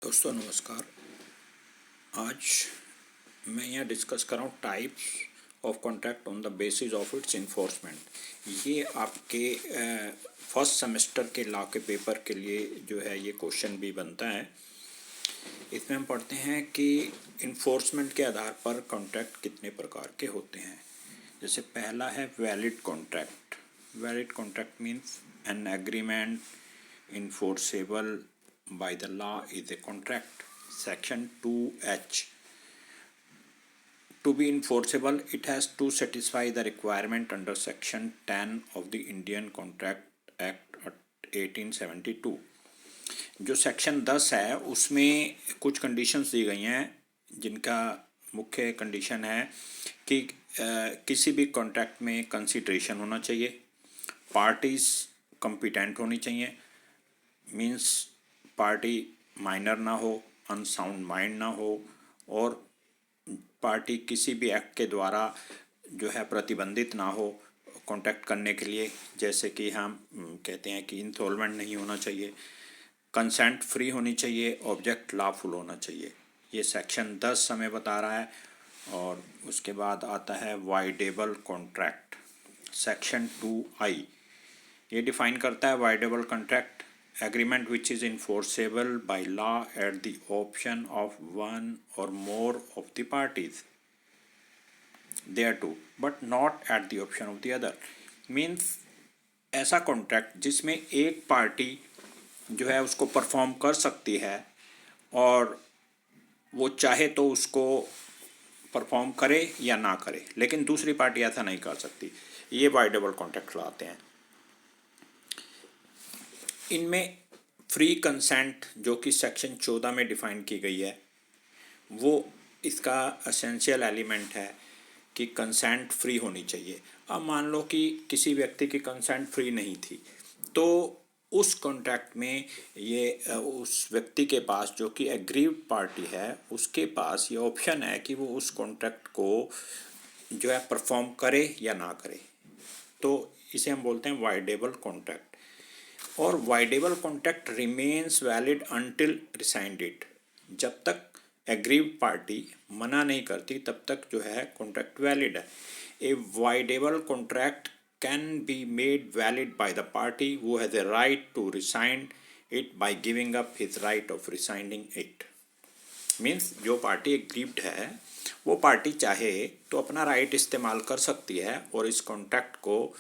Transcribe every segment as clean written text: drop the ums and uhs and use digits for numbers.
दोस्तों नमस्कार। आज मैं यहाँ डिस्कस कर रहा हूँ types of contract on the basis of its enforcement. ये आपके फर्स्ट सेमेस्टर के लॉ के पेपर के लिए जो है ये क्वेश्चन भी बनता है। इसमें हम पढ़ते हैं कि इन्फोर्समेंट के आधार पर कॉन्ट्रैक्ट कितने प्रकार के होते हैं। जैसे पहला है valid contract. Valid contract means an agreement enforceable by the law is a contract. Section 2H. To be enforceable, it has to satisfy the requirement under Section 10 of the Indian Contract Act 1872. जो section 10 है उसमें कुछ conditions दी गई हैं, जिनका मुख्य condition है कि किसी भी कॉन्ट्रैक्ट में कंसिडरेशन होना चाहिए, पार्टीज कॉम्पिटेंट होनी चाहिए, मीन्स पार्टी माइनर ना हो, अनसाउंड माइंड ना हो, और पार्टी किसी भी एक्ट के द्वारा जो है प्रतिबंधित ना हो कॉन्ट्रैक्ट करने के लिए। जैसे कि हम कहते हैं कि इंसॉल्वेंट नहीं होना चाहिए, कंसेंट फ्री होनी चाहिए, ऑब्जेक्ट लॉफुल होना चाहिए। ये सेक्शन 10 हमें बता रहा है। और उसके बाद आता है वाइडेबल कॉन्ट्रैक्ट। सेक्शन 2I ये डिफाइन करता है voidable contract agreement which is enforceable by law at the option of one or more of the parties thereto but not at the option of the other. means ऐसा contract जिसमें एक party जो है उसको perform कर सकती है और वो चाहे तो उसको परफॉर्म करे या ना करे, लेकिन दूसरी पार्टी ऐसा नहीं कर सकती। ये वाइडेबल कॉन्ट्रैक्ट लाते हैं। इनमें फ्री कंसेंट जो कि सेक्शन 14 में डिफाइन की गई है, वो इसका एसेंशियल एलिमेंट है कि कंसेंट फ्री होनी चाहिए। अब मान लो कि किसी व्यक्ति की कंसेंट फ्री नहीं थी, तो उस कॉन्ट्रैक्ट में ये उस व्यक्ति के पास जो कि एग्रीव्ड पार्टी है उसके पास ये ऑप्शन है कि वो उस कॉन्ट्रैक्ट को जो है परफॉर्म करे या ना करे। तो इसे हम बोलते हैं वाइडेबल कॉन्ट्रैक्ट। और voidable contract remains valid until rescind it. जब तक एग्रीव्ड पार्टी मना नहीं करती तब तक जो है कॉन्ट्रैक्ट वैलिड है। A voidable contract can be made valid by the party who has a right to rescind it by giving up his right of rescinding it. Means जो पार्टी एग्रीव्ड है वो पार्टी चाहे तो अपना right इस्तेमाल कर सकती है और इस कॉन्ट्रैक्ट को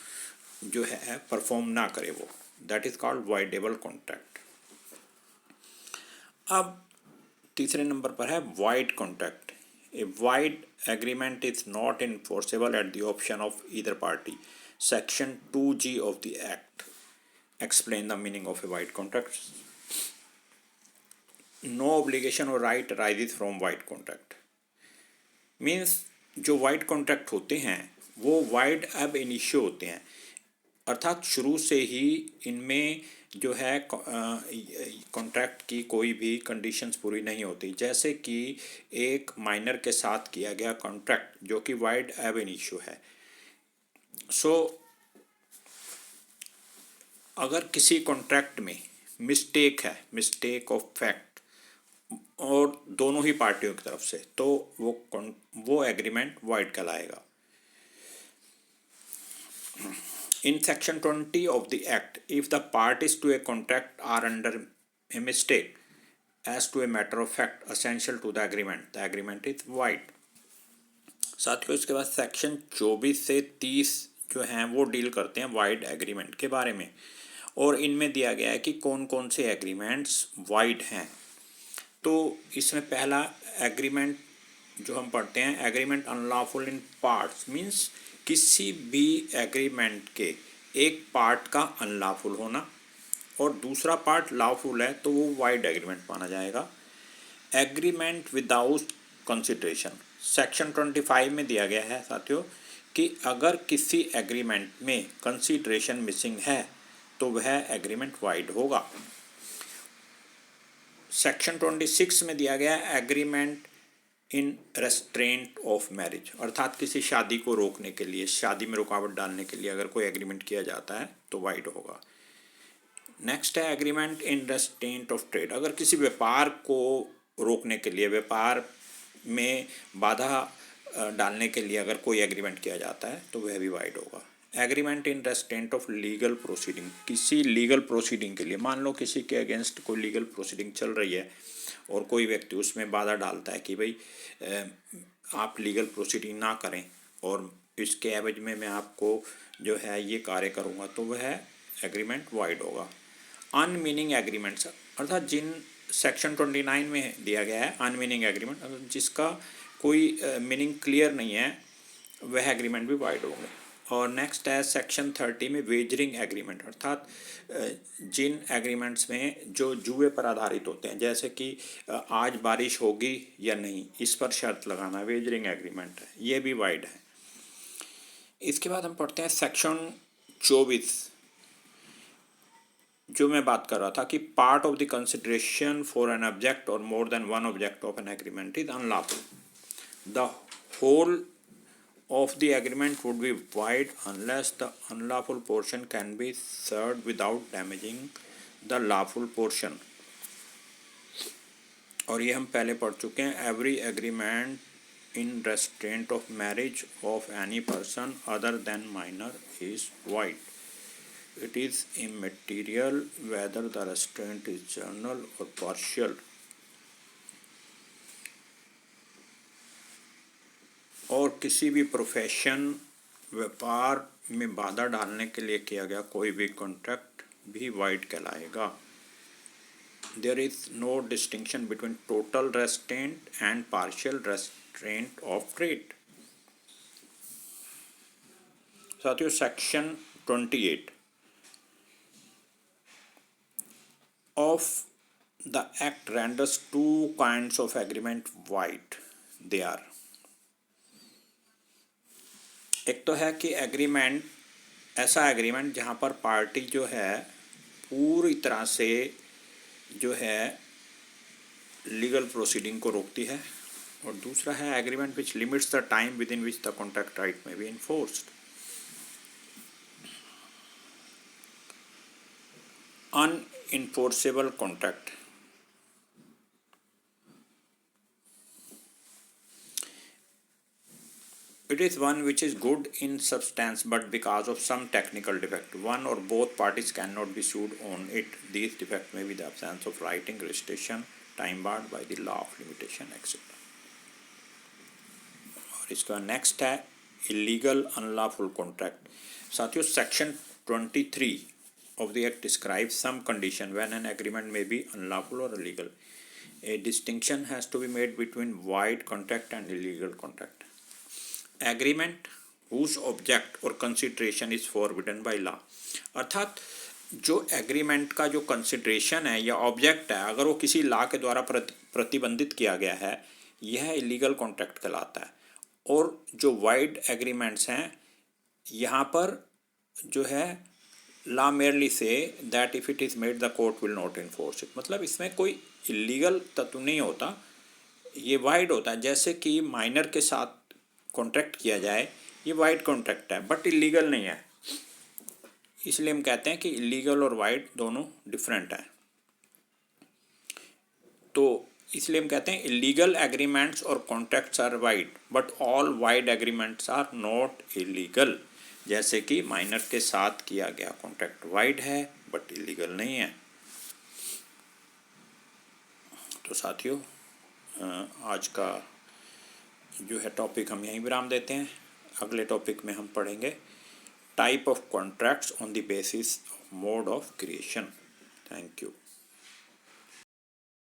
जो है परफॉर्म ना करे वो। That is called voidable contract. अब तीसरे नंबर पर है void contract. A void agreement is not enforceable at the option of either party. Section 2G of the act explain the meaning of a void contract. No obligation और right arises from void contract. Means जो void contract होते हैं वो wide अब initio होते हैं, अर्थात शुरू से ही इनमें जो है कॉन्ट्रैक्ट की कोई भी कंडीशंस पूरी नहीं होती। जैसे कि एक माइनर के साथ किया गया कॉन्ट्रैक्ट जो कि वाइड एब इनिशियो है। सो अगर किसी कॉन्ट्रैक्ट में मिस्टेक है, मिस्टेक ऑफ फैक्ट, और दोनों ही पार्टियों की तरफ से, तो वो एग्रीमेंट वाइड कहलाएगा। In Section 20 of the Act, if the parties to a contract are under a mistake as to a matter of fact essential to the agreement is void. साथियों, इसके बाद सेक्शन 24 से 30 जो हैं वो डील करते हैं वाइड एग्रीमेंट के बारे में, और इनमें दिया गया है कि कौन कौन से एग्रीमेंट्स वाइड हैं। तो इसमें पहला एग्रीमेंट जो हम पढ़ते हैं, एग्रीमेंट अनलॉफुल इन पार्ट्स। मीन्स किसी भी एग्रीमेंट के एक पार्ट का अनलॉफुल होना और दूसरा पार्ट लॉफुल है तो वो वाइड एग्रीमेंट माना जाएगा। एग्रीमेंट विदाउट कंसिडरेशन, सेक्शन 25 में दिया गया है साथियों कि अगर किसी एग्रीमेंट में कंसिडरेशन मिसिंग है तो वह एग्रीमेंट वाइड होगा। सेक्शन 26 में दिया गया है agreement in restaurant of marriage, अर्थात किसी शादी को रोकने के लिए, शादी में रुकावट डालने के लिए अगर कोई एग्रीमेंट किया जाता है तो वाइड होगा। नेक्स्ट है agreement in restaurant of trade. अगर किसी व्यापार को रोकने के लिए, व्यापार में बाधा डालने के लिए अगर कोई एग्रीमेंट किया जाता है तो वह भी वाइड होगा। Agreement in restaurant of legal proceeding, किसी लीगल प्रोसीडिंग के लिए, मान लो किसी के अगेंस्ट कोई लीगल प्रोसीडिंग चल रही है और कोई व्यक्ति उसमें बाधा डालता है कि भाई आप लीगल प्रोसीडिंग ना करें और इसके एवज में मैं आपको जो है ये कार्य करूँगा, तो वह एग्रीमेंट वाइड होगा। अनमीनिंग एग्रीमेंट्स, अर्थात जिन सेक्शन 29 में दिया गया है अनमीनिंग एग्रीमेंट, जिसका कोई मीनिंग क्लियर नहीं है, वह एग्रीमेंट भी वाइड होंगे। और नेक्स्ट है सेक्शन 30 में वेजरिंग एग्रीमेंट, अर्थात जिन एग्रीमेंट्स में जो जुए पर आधारित होते हैं, जैसे कि आज बारिश होगी या नहीं, इस पर शर्त लगाना वेजरिंग एग्रीमेंट है, ये भी वाइड है। इसके बाद हम पढ़ते हैं सेक्शन 24, जो मैं बात कर रहा था कि part of the consideration for an object और more than one object of an agreement is unlawful. The whole of the agreement would be void unless the unlawful portion can be served without damaging the lawful portion। और ये हम पहले पढ़ चुके हैं। Every agreement in restaurant of marriage of any person other than minor is void। It is immaterial whether the restraint is general or partial। और किसी भी प्रोफेशन, व्यापार में बाधा डालने के लिए किया गया कोई भी कॉन्ट्रैक्ट भी वाइड कहलाएगा। There is no distinction between total restraint and partial restraint of trade. साथियों, section 28 of the act renders two kinds of agreement void. They are, एक तो है कि एग्रीमेंट, ऐसा एग्रीमेंट जहाँ पर पार्टी जो है पूरी तरह से जो है लीगल प्रोसीडिंग को रोकती है, और दूसरा है agreement which limits the time within which the contract right may be enforced. Unenforceable contract, it is one which is good in substance but because of some technical defect one or both parties cannot be sued on it। These defects may be the absence of writing, registration, time barred by the law of limitation etc। और इसका next है illegal unlawful contract. साथियों, section 23 of the act describes some condition when an agreement may be unlawful or illegal। A distinction has to be made between void contract and illegal contract। Agreement whose object और consideration is forbidden by law, अर्थात जो agreement का जो consideration है या object है, अगर वो किसी लॉ के द्वारा प्रतिबंधित किया गया है, यह इलीगल कॉन्ट्रैक्ट कहलाता है। और जो वाइड एग्रीमेंट्स हैं, यहाँ पर जो है law merely say that if it is made the court will not enforce it, मतलब इसमें कोई इलीगल तत्व नहीं होता, ये वाइड होता है। जैसे कि माइनर के साथ कॉन्ट्रैक्ट किया जाए, ये वाइड कॉन्ट्रैक्ट है बट इलीगल नहीं है, इसलिए हम कहते हैं कि इलीगल और वाइड दोनों डिफरेंट है। तो इसलिए हम कहते हैं इलीगल एग्रीमेंट्स और contracts are void but all void agreements are not illegal. जैसे कि माइनर के साथ किया गया कॉन्ट्रैक्ट वाइड है बट इलीगल नहीं है। तो साथियों, आज का जो है टॉपिक हम यहीं विराम देते हैं। अगले टॉपिक में हम पढ़ेंगे type of contracts on the basis of mode of creation. Thank you.